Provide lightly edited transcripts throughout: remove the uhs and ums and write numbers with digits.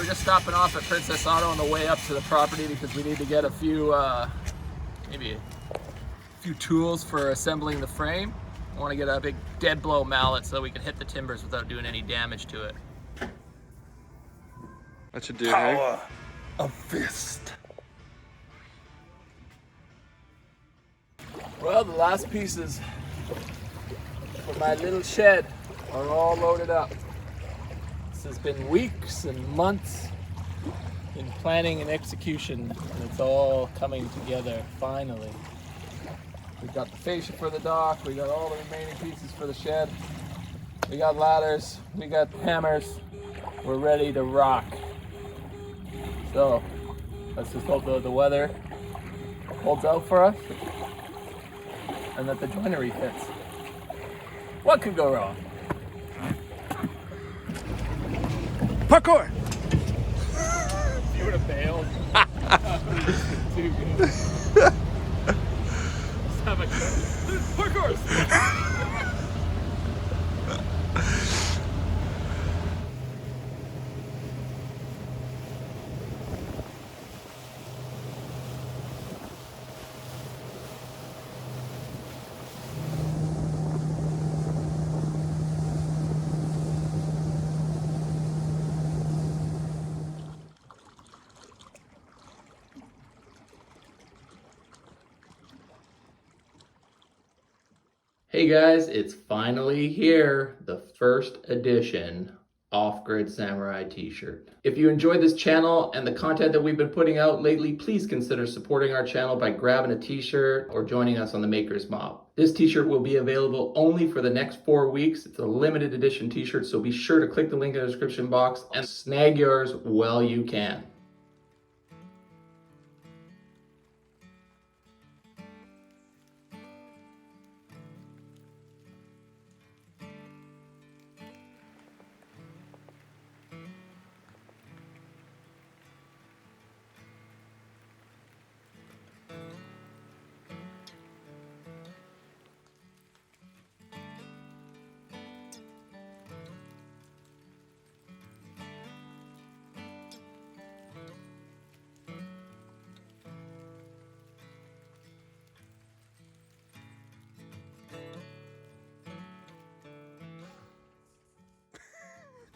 we're just stopping off at Princess Auto on the way up to the property because we need to get a few, maybe a few tools for assembling the frame. I want to get a big dead blow mallet so we can hit the timbers without doing any damage to it. That should do, Power hey? of fist. Well, the last pieces for my little shed are all loaded up. This has been weeks and months in planning and execution, and it's all coming together finally. We've got the fascia for the dock, we got all the remaining pieces for the shed, we got ladders, we got hammers, we're ready to rock. So let's just hope that the weather holds out for us and that the joinery fits. What could go wrong? Parkour! You would have failed. Too good. Let's have a parkour. Hey guys, it's finally here, the first edition Off-Grid Samurai t-shirt. If you enjoyed this channel and the content that we've been putting out lately, please consider supporting our channel by grabbing a t-shirt or joining us on the Makers Mob. This t-shirt will be available only for the next 4 weeks. It's a limited edition t-shirt, so be sure to click the link in the description box and snag yours while you can.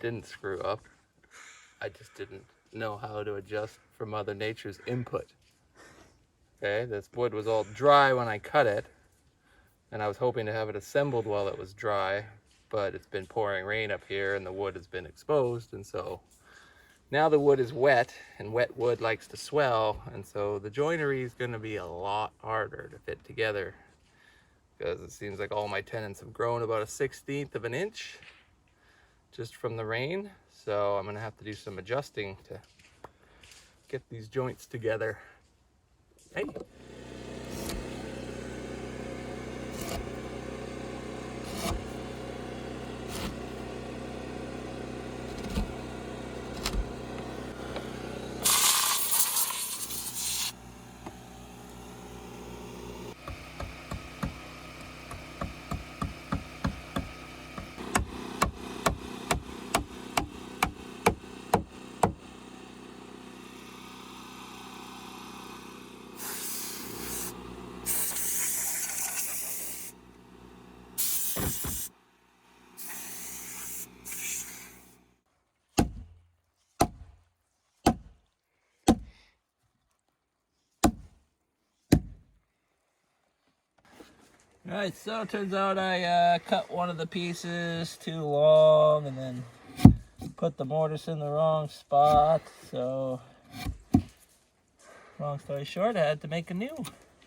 Didn't screw up. I just didn't know how to adjust for Mother Nature's input. Okay, this wood was all dry when I cut it, and I was hoping to have it assembled while it was dry, but it's been pouring rain up here and the wood has been exposed, and so now the wood is wet, and wet wood likes to swell, and so the joinery is going to be a lot harder to fit together because it seems like all my tenons have grown about 1/16 of an inch just from the rain. So I'm gonna have to do some adjusting to get these joints together. Hey. Alright, so it turns out I cut one of the pieces too long and then put the mortise in the wrong spot, so long story short, I had to make a new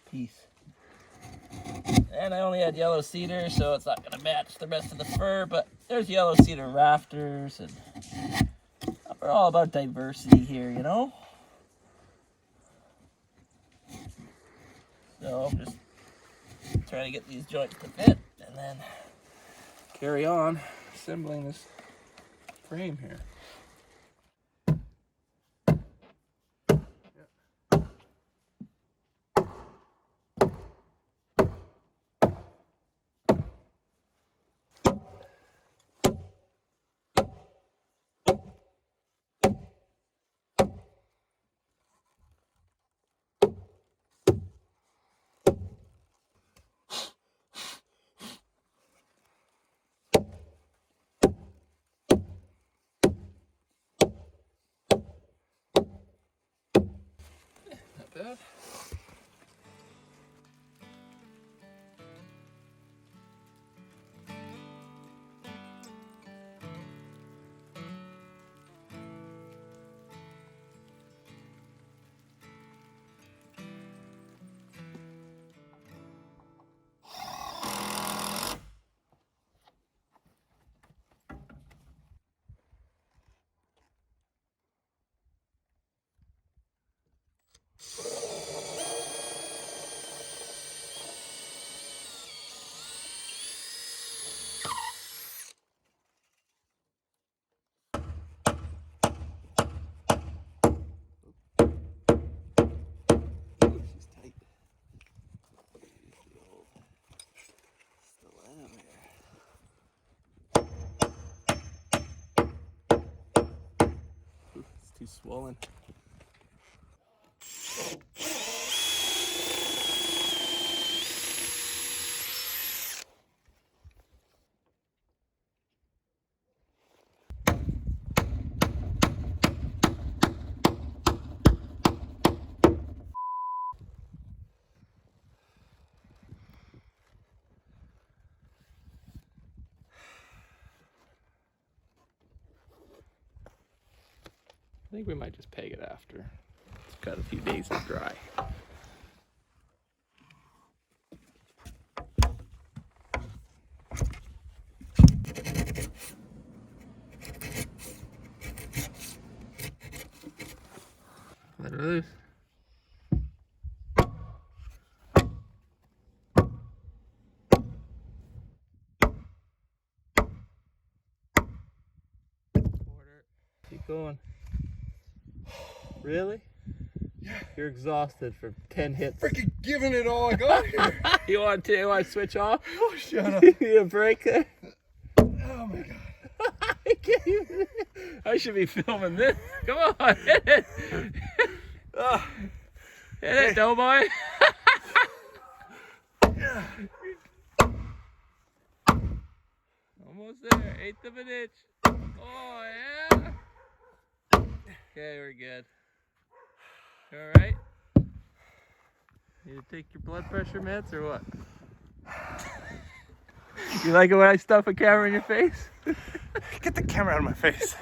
piece. And I only had yellow cedar, so it's not going to match the rest of the fur, but there's yellow cedar rafters, and we're all about diversity here, you know? So I'm just trying to get these joints to fit, and then carry on assembling this frame here. bad. She's tight. Use the old stiletto here. Ooh, it's too swollen. I think we might just peg it after. It's got a few days to dry. Let her loose. Keep going. Really? Yeah. You're exhausted for 10 hits. Freaking giving it all I got here. You want to switch off? Oh, shut up. You need a break there? Oh my god. I can't even. I should be filming this. Come on, hit it. Oh, Hit it, doughboy. yeah. Almost there. 1/8 of an inch. Oh, yeah. Okay, we're good. All right. Need to take your blood pressure meds or what? You like it when I stuff a camera in your face? Get the camera out of my face.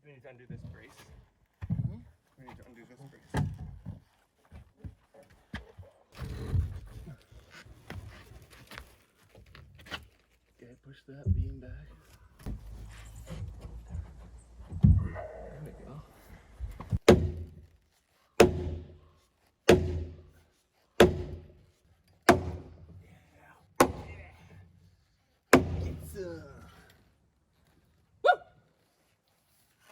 We need to undo this brace. We need to undo this brace. Okay, push that beam back. There we go.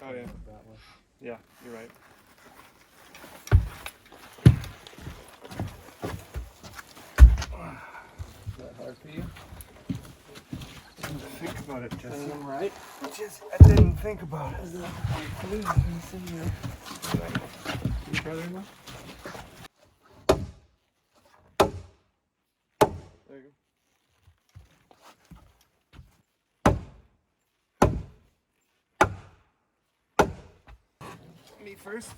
Oh yeah. That one. Yeah, you're right. Is that hard for you? Didn't think about it, Jesse. Right? I didn't think about it. Is that hard for you? Let me see here. Your brother-in-law? There you go. Me first.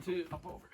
to up over.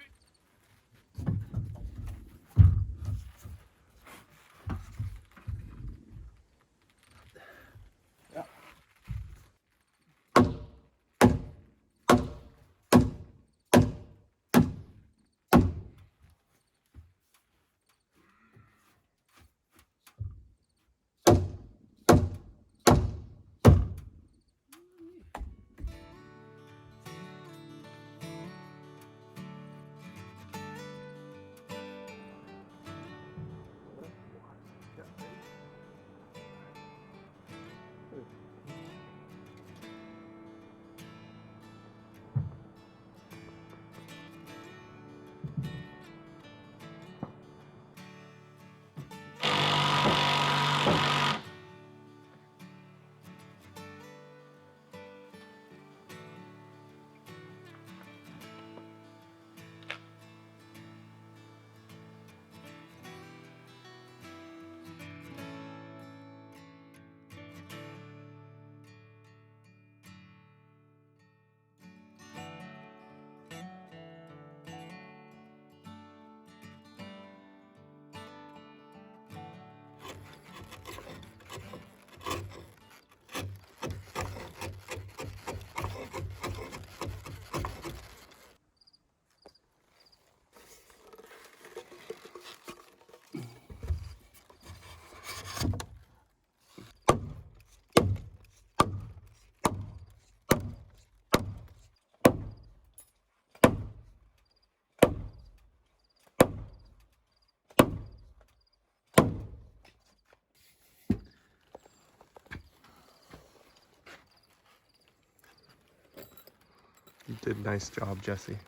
You did a nice job, Jesse.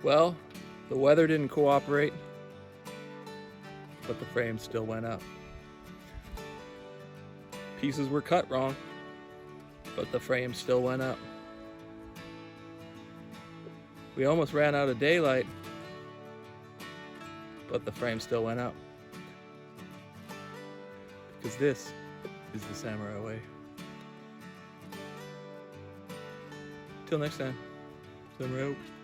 Well, the weather didn't cooperate, but the frame still went up. Pieces were cut wrong, but the frame still went up. We almost ran out of daylight, but the frame still went up. Because this is the samurai way. Till next time, samurai out.